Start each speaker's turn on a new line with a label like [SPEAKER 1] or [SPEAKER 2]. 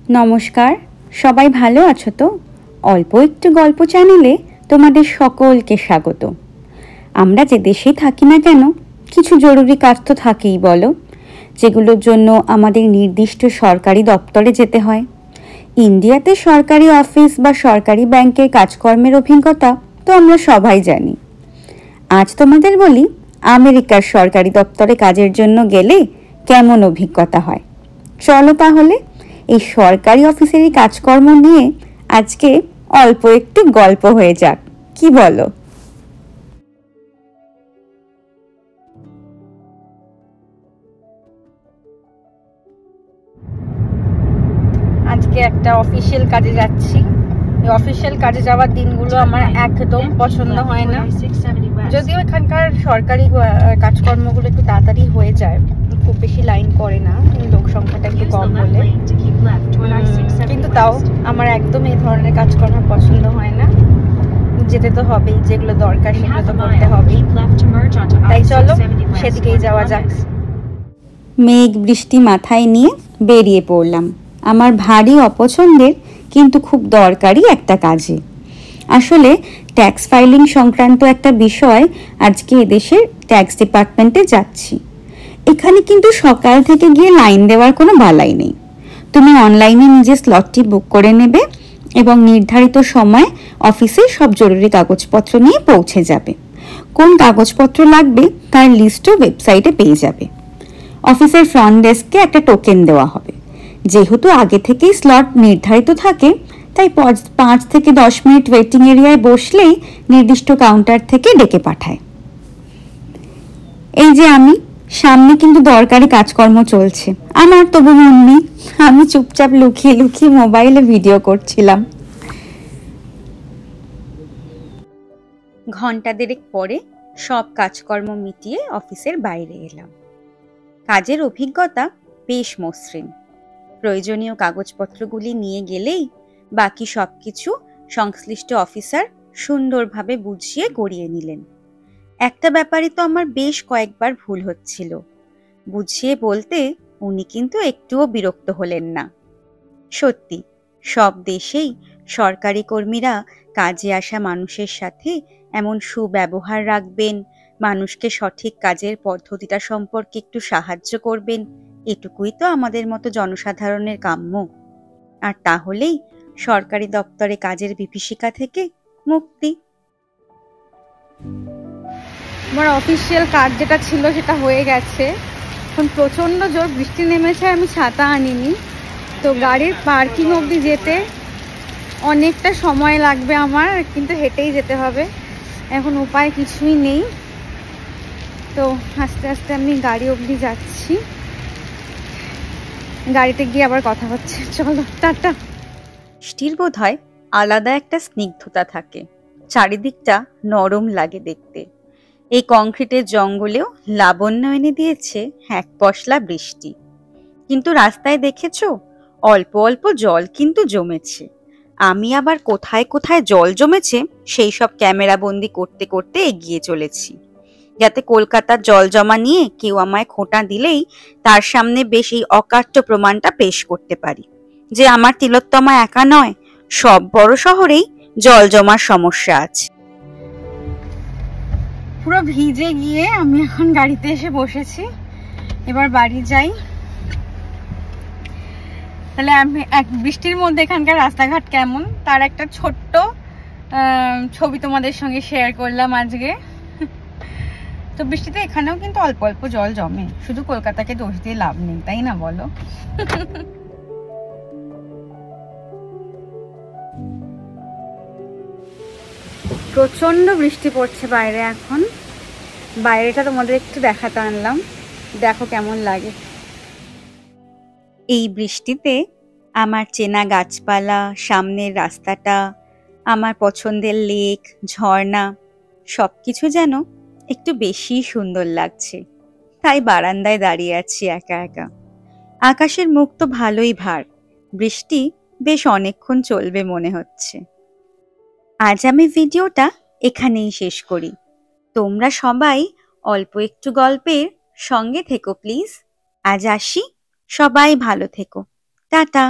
[SPEAKER 1] নমস্কার, সবাই ভালো আছো তো? অল্প একটু গল্প চ্যানেলে তোমাদের সকলকে স্বাগত। আমরা যে দেশেই থাকি না কেন, কিছু জরুরি কাজ তো থাকেই বলো, যেগুলোর জন্য আমাদের নির্দিষ্ট সরকারি দপ্তরে যেতে হয়। ইন্ডিয়াতে সরকারি অফিস বা সরকারি ব্যাংকের কাজকর্মের অভিজ্ঞতা তো আমরা সবাই জানি। আজ তোমাদের বলি আমেরিকার সরকারি দপ্তরে কাজের জন্য গেলে কেমন অভিজ্ঞতা হয়। চলো তাহলে এই সরকারি অফিসেরই কাজকর্ম নিয়ে আজকে অল্প একটু গল্প হয়ে যাক, কি বলো? আজকে একটা অফিসিয়াল কাজে যাচ্ছি। এই অফিসিয়াল কাজে যাওয়ার দিনগুলো আমার একদম পছন্দ হয় না, যদিও এখানকার সরকারি কাজকর্মগুলো একটু তাড়াতাড়ি হয়ে যায়, খুব বেশি লাইন করে না, লোক সংখ্যাটা একটু কম বলে। কিন্তু তাও আমার একদম এই ধরনের কাজকর্ম পছন্দ হয় না। যেতে তো হবেই, যেগুলো দরকার সেগুলো তো করতে হবেই। তাই চলো সেদিকেই যাওয়া যাক। মেঘ বৃষ্টি মাথায় নিয়ে বেরিয়ে পড়লাম আমার ভারী অপছন্দের কিন্তু খুব দরকারি একটা কাজে। আসলে ট্যাক্স ফাইলিং সংক্রান্ত একটা বিষয় আজকে এদেশের ট্যাক্স ডিপার্টমেন্টে যাচ্ছি। এখানে কিন্তু সকাল থেকে গিয়ে লাইন দেওয়ার কোনো বালাই নেই। তুমি অনলাইনে নিজের স্লটটি বুক করে নেবে এবং নির্ধারিত সময় অফিসে সব জরুরি কাগজপত্র নিয়ে পৌঁছে যাবে। কোন কাগজপত্র লাগবে তার লিস্টও ওয়েবসাইটে পেয়ে যাবে। অফিসের ফ্রন্ট ডেস্কে একটা টোকেন দেওয়া হবে। যেহেতু আগে থেকেই স্লট নির্ধারিত থাকে, তাই 5 থেকে 10 মিনিট ওয়েটিং এরিয়ায় বসলেই নির্দিষ্ট কাউন্টার থেকে ডেকে পাঠায়। এই যে আমি সামনে কিন্তু দরকারি কাজকর্ম চলছে, আমার তবু মন নেই। আমি চুপচাপ লুকিয়ে লুকিয়ে মোবাইলে ভিডিও করছিলাম। ঘন্টা দেড়েক পরে সব কাজকর্ম মিটিয়ে অফিসের বাইরে এলাম। কাজের অভিজ্ঞতা বেশ মসৃণ। প্রয়োজনীয় কাগজপত্রগুলি নিয়ে গেলেই বাকি সবকিছু সংশ্লিষ্ট অফিসার সুন্দরভাবে বুঝিয়ে করিয়ে নিলেন। একটা ব্যাপারে তো আমার বেশ কয়েকবার ভুল হচ্ছিল। বুঝিয়ে বলতে উনি কিন্তু একটুও বিরক্ত হলেন না। সত্যি, সব দেশেই সরকারি কর্মীরা কাজে আসা মানুষের সাথে এমন সুব্যবহার রাখবেন, মানুষকে সঠিক কাজের পদ্ধতিটা সম্পর্কে একটু সাহায্য করবেন, এটুকুই তো আমাদের মতো জনসাধারণের কাম্য। আর তাহলেই সরকারি দপ্তরে কাজের বিভীষিকা থেকে মুক্তি। আমার অফিসিয়াল কাজ যেটা ছিল সেটা হয়ে গেছে। এখন প্রচন্ড জোর বৃষ্টি নেমেছে, আমি ছাতা আনিনি, তো গাড়ির পার্কিং অবধি যেতে অনেকটা সময় লাগবে আমার, কিন্তু হেঁটেই যেতে হবে। এখন উপায় কিছুই নেই, তো আস্তে আস্তে আমি গাড়ি অবধি যাচ্ছি। গাড়িতে গিয়ে আবার কথা হচ্ছে, চলো টাটা। বৃষ্টির বোধহয় আলাদা একটা স্নিগ্ধতা থাকে, চারিদিকটা নরম লাগে দেখতে। এই কংক্রিটের জঙ্গলেও লাবণ্য এনে দিয়েছে এক পশলা বৃষ্টি। কিন্তু রাস্তায় দেখেছো অল্প অল্প জল কিন্তু জমেছে। আমি আবার কোথায় কোথায় জল জমেছে সেই সব ক্যামেরা বন্দি করতে করতে এগিয়ে চলেছি, যাতে কলকাতার জল জমা নিয়ে কেউ আমায় খোঁটা দিলেই তার সামনে বেশ এই অকাট্য প্রমাণটা পেশ করতে পারি যে আমার তিলোত্তমা একা নয়, সব বড় শহরেই জল জমার সমস্যা আছে। পুরো ভিজে গিয়ে আমি এখন গাড়িতে এসে বসেছি, এবার বাড়ি যাই। তাহলে আমি বৃষ্টির মধ্যে এখানকার রাস্তাঘাট কেমন তার একটা ছোট্ট ছবি তোমাদের সঙ্গে শেয়ার করলাম আজকে। তো বৃষ্টিতে এখানেও কিন্তু অল্প অল্প জল জমে, শুধু কলকাতাকে দোষ দিয়ে লাভ নেই, তাই না বলো? প্রচন্ড বৃষ্টি পড়ছে বাইরে এখন। বাইরেটা তোমাদের একটু দেখাতে আনলাম, দেখো কেমন লাগে। এই বৃষ্টিতে আমার চেনা গাছপালা, সামনের রাস্তাটা, আমার পছন্দের লেক, ঝর্ণা সবকিছু যেন একটু বেশি সুন্দর লাগছে। তাই বারান্দায় দাঁড়িয়ে আছি একা একা। আকাশের মুখ তো ভালোই ভার, বৃষ্টি বেশ অনেকক্ষণ চলবে মনে হচ্ছে। আজ আমি ভিডিওটা এখানেই শেষ করি। তোমরা সবাই অল্প একটু গল্পের সঙ্গে থেকো প্লিজ। আজ আসি, সবাই ভালো থেকো, টাটা।